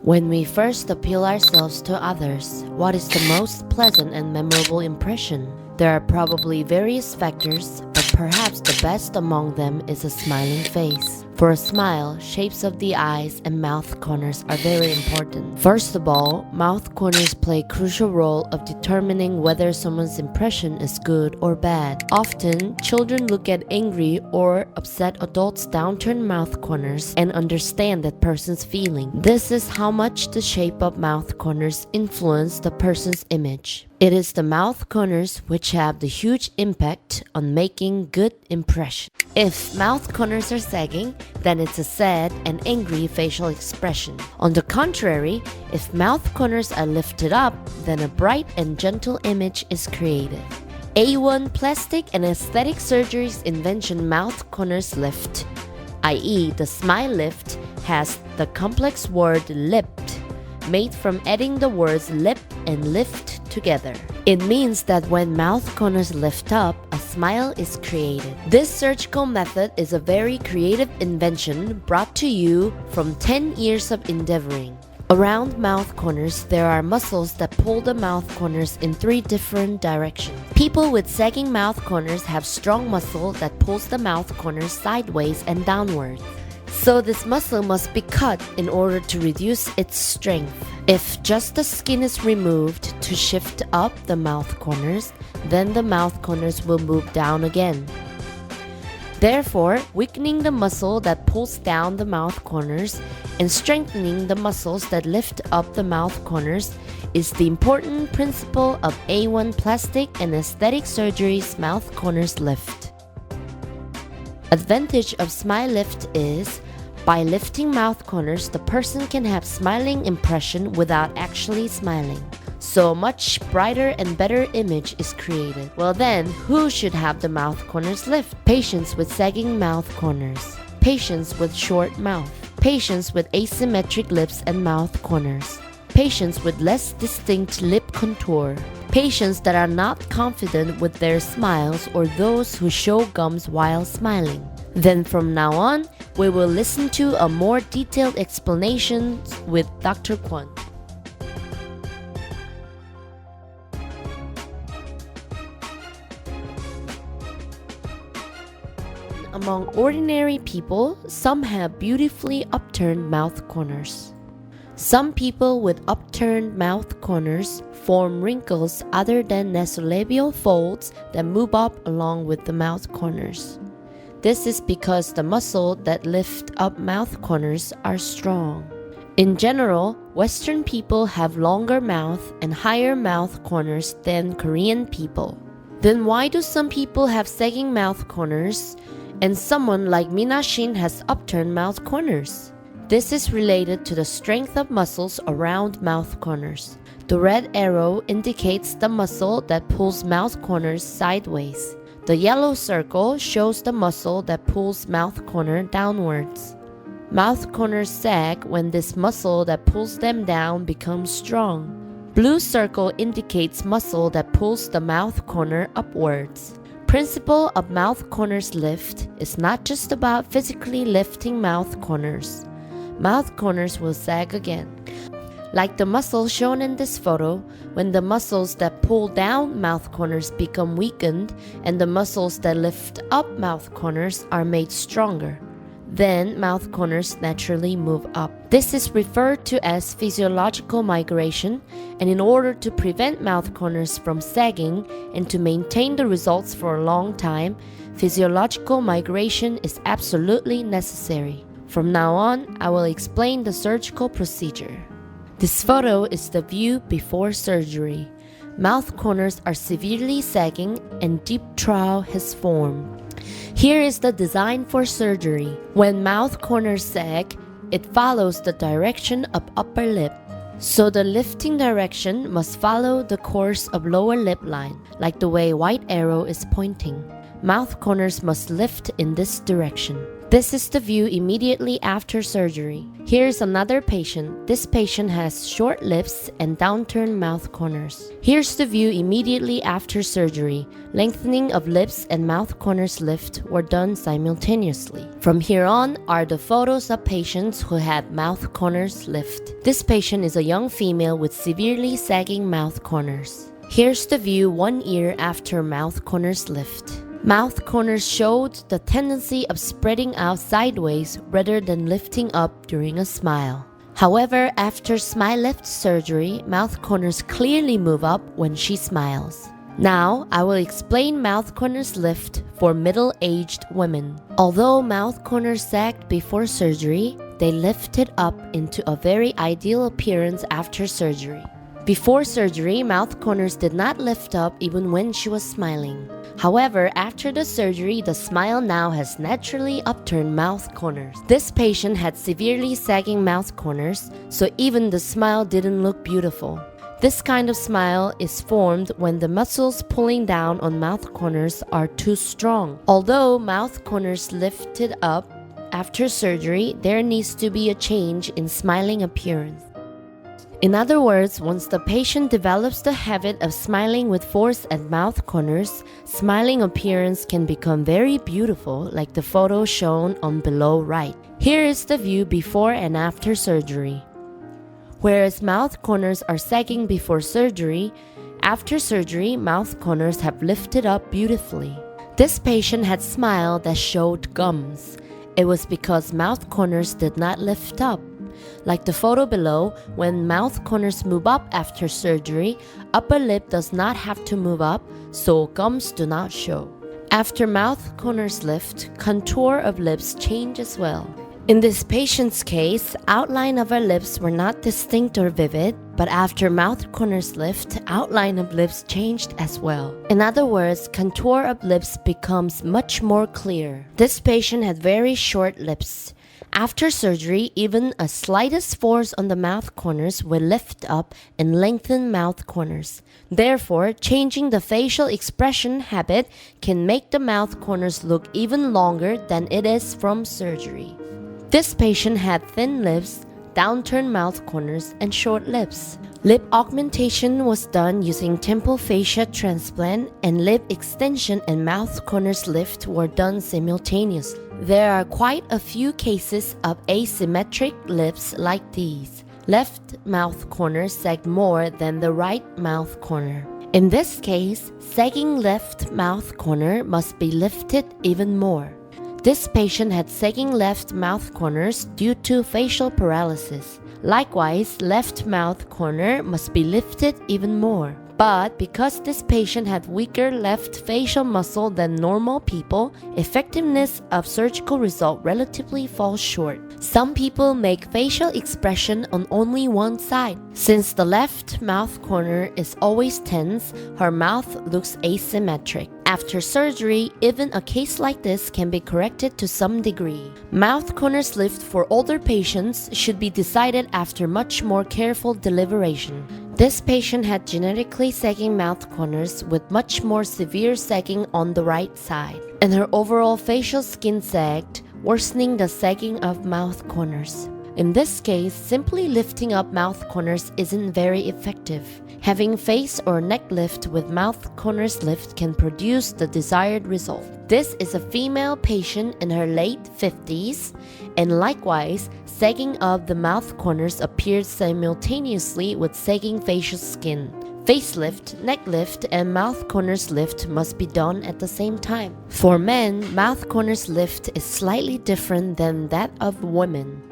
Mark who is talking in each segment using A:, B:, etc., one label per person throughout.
A: When we first appeal ourselves to others, what is the most pleasant and memorable impression? There are probably various factors, but perhaps the best among them is a smiling face. For a smile, shapes of the eyes and mouth corners are very important. First of all, mouth corners play a crucial role of determining whether someone's impression is good or bad. Often, children look at angry or upset adults' downturned mouth corners and understand that person's feeling. This is how much the shape of mouth corners influence the person's image. It is the mouth corners which have the huge impact on making good impression. If mouth corners are sagging, then it's a sad and angry facial expression. On the contrary, if mouth corners are lifted up, then a bright and gentle image is created. Aone Plastic and Aesthetic Surgery's invention mouth corners lift, i.e. the Smile Lipt, has the complex word lipt, made from adding the words lip and lift together. It means that when mouth corners lift up, a smile is created. This surgical method is a very creative invention brought to you from 10 years of endeavoring. Around mouth corners, there are muscles that pull the mouth corners in 3 different directions. People with sagging mouth corners have strong muscle that pulls the mouth corners sideways and downwards. So this muscle must be cut in order to reduce its strength. If just the skin is removed to shift up the mouth corners, then the mouth corners will move down again. Therefore, weakening the muscle that pulls down the mouth corners and strengthening the muscles that lift up the mouth corners is the important principle of Aone Plastic and Aesthetic Surgery's mouth corners lift. Advantage of Smile Lipt is, by lifting mouth corners, the person can have smiling impression without actually smiling. So a much brighter and better image is created. Well then, who should have the mouth corners lift? Patients with sagging mouth corners, patients with short mouth, patients with asymmetric lips and mouth corners, patients with less distinct lip contour, patients that are not confident with their smiles, or those who show gums while smiling. Then from now on, we will listen to a more detailed explanation with Dr. Kwon. Among ordinary people, some have beautifully upturned mouth corners. Some people with upturned mouth corners form wrinkles other than nasolabial folds that move up along with the mouth corners. This is because the muscle that lift up mouth corners are strong. In general, Western people have longer mouth and higher mouth corners than Korean people. Then why do some people have sagging mouth corners and someone like Mina Shin has upturned mouth corners? This is related to the strength of muscles around mouth corners. The red arrow indicates the muscle that pulls mouth corners sideways. The yellow circle shows the muscle that pulls mouth corner downwards. Mouth corners sag when this muscle that pulls them down becomes strong. Blue circle indicates muscle that pulls the mouth corner upwards. Principle of mouth corners lift is not just about physically lifting mouth corners. Mouth corners will sag again. Like the muscle shown in this photo, when the muscles that pull down mouth corners become weakened and the muscles that lift up mouth corners are made stronger, then mouth corners naturally move up. This is referred to as physiological migration, and in order to prevent mouth corners from sagging and to maintain the results for a long time, physiological migration is absolutely necessary. From now on, I will explain the surgical procedure. This photo is the view before surgery. Mouth corners are severely sagging and deep trough has formed. Here is the design for surgery. When mouth corners sag, it follows the direction of upper lip. So the lifting direction must follow the course of lower lip line, like the way white arrow is pointing. Mouth corners must lift in this direction. This is the view immediately after surgery. Here's another patient. This patient has short lips and downturned mouth corners. Here's the view immediately after surgery. Lengthening of lips and mouth corners lift were done simultaneously. From here on are the photos of patients who had mouth corners lift. This patient is a young female with severely sagging mouth corners. Here's the view 1 year after mouth corners lift. Mouth corners showed the tendency of spreading out sideways rather than lifting up during a smile. However, after Smile Lipt surgery, mouth corners clearly move up when she smiles. Now, I will explain mouth corners lift for middle-aged women. Although mouth corners sagged before surgery, they lifted up into a very ideal appearance after surgery. Before surgery, mouth corners did not lift up even when she was smiling. However, after the surgery, the smile now has naturally upturned mouth corners. This patient had severely sagging mouth corners, so even the smile didn't look beautiful. This kind of smile is formed when the muscles pulling down on mouth corners are too strong. Although mouth corners lifted up after surgery, there needs to be a change in smiling appearance. In other words, once the patient develops the habit of smiling with force at mouth corners, smiling appearance can become very beautiful, like the photo shown on below right. Here is the view before and after surgery. Whereas mouth corners are sagging before surgery, after surgery, mouth corners have lifted up beautifully. This patient had smile that showed gums. It was because mouth corners did not lift up. Like the photo below, when mouth corners move up after surgery, upper lip does not have to move up, so gums do not show. After mouth corners lift, contour of lips change as well. In this patient's case, outline of her lips were not distinct or vivid, but after mouth corners lift, outline of lips changed as well. In other words, contour of lips becomes much more clear. This patient had very short lips. After surgery, even a slightest force on the mouth corners will lift up and lengthen mouth corners. Therefore, changing the facial expression habit can make the mouth corners look even longer than it is from surgery. This patient had thin lips, downturned mouth corners, and short lips. Lip augmentation was done using temple fascia transplant, and lip extension and mouth corners lift were done simultaneously. There are quite a few cases of asymmetric lips like these. Left mouth corner sagged more than the right mouth corner. In this case, sagging left mouth corner must be lifted even more. This patient had sagging left mouth corners due to facial paralysis. Likewise, left mouth corner must be lifted even more. But because this patient had weaker left facial muscle than normal people, effectiveness of surgical result relatively falls short. Some people make facial expression on only one side. Since the left mouth corner is always tense, her mouth looks asymmetric. After surgery, even a case like this can be corrected to some degree. Mouth corners lift for older patients should be decided after much more careful deliberation. This patient had genetically sagging mouth corners with much more severe sagging on the right side, and her overall facial skin sagged, worsening the sagging of mouth corners. In this case, simply lifting up mouth corners isn't very effective. Having face or neck lift with mouth corners lift can produce the desired result. This is a female patient in her late 50s, and likewise, sagging of the mouth corners appeared simultaneously with sagging facial skin. Facelift, neck lift, and mouth corners lift must be done at the same time. For men, mouth corners lift is slightly different than that of women.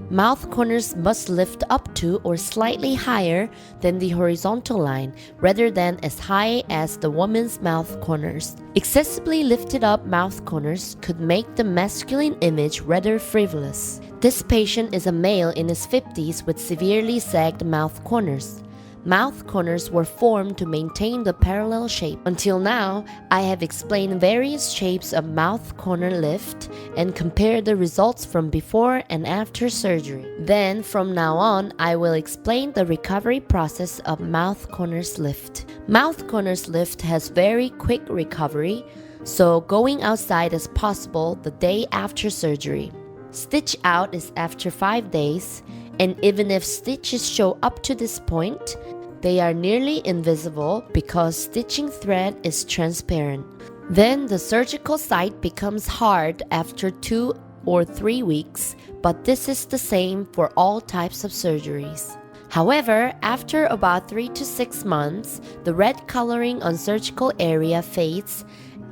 A: Mouth corners must lift up to or slightly higher than the horizontal line, rather than as high as the woman's mouth corners. Excessively lifted up mouth corners could make the masculine image rather frivolous. This patient is a male in his 50s with severely sagged mouth corners. Mouth corners were formed to maintain the parallel shape. Until now, I have explained various shapes of mouth corner lift and compared the results from before and after surgery. Then, from now on, I will explain the recovery process of mouth corners lift. Mouth corners lift has very quick recovery, so going outside is possible the day after surgery. Stitch out is after 5 days, and even if stitches show up to this point, they are nearly invisible because stitching thread is transparent. Then the surgical site becomes hard after 2 or 3 weeks, but this is the same for all types of surgeries. However, after about 3 to 6 months, the red coloring on surgical area fades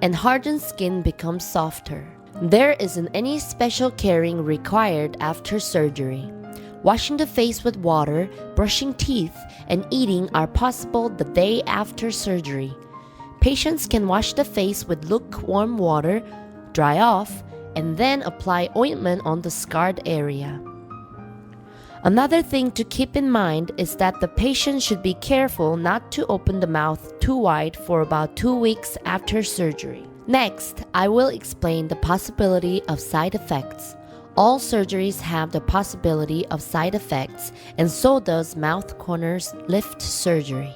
A: and hardened skin becomes softer. There isn't any special caring required after surgery. Washing the face with water, brushing teeth, and eating are possible the day after surgery. Patients can wash the face with lukewarm water, dry off, and then apply ointment on the scarred area. Another thing to keep in mind is that the patient should be careful not to open the mouth too wide for about 2 weeks after surgery. Next, I will explain the possibility of side effects. All surgeries have the possibility of side effects, and so does mouth corners lift surgery.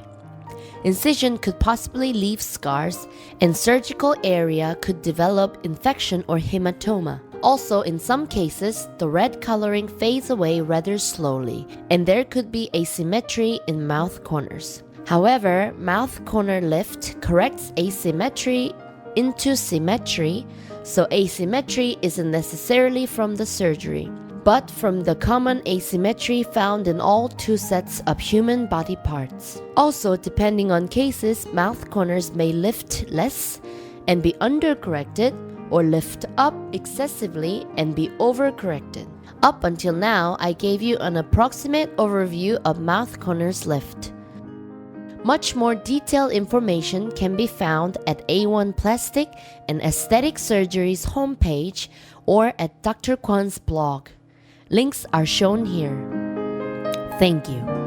A: Incision could possibly leave scars, and surgical area could develop infection or hematoma. Also, in some cases, the red coloring fades away rather slowly, and there could be asymmetry in mouth corners. However, mouth corner lift corrects asymmetry into symmetry, so asymmetry isn't necessarily from the surgery, but from the common asymmetry found in all 2 sets of human body parts. Also, depending on cases, mouth corners may lift less and be undercorrected, or lift up excessively and be overcorrected. Up until now, I gave you an approximate overview of mouth corners lift. Much more detailed information can be found at Aone Plastic and Aesthetic Surgery's homepage or at Dr. Kwan's blog. Links are shown here. Thank you.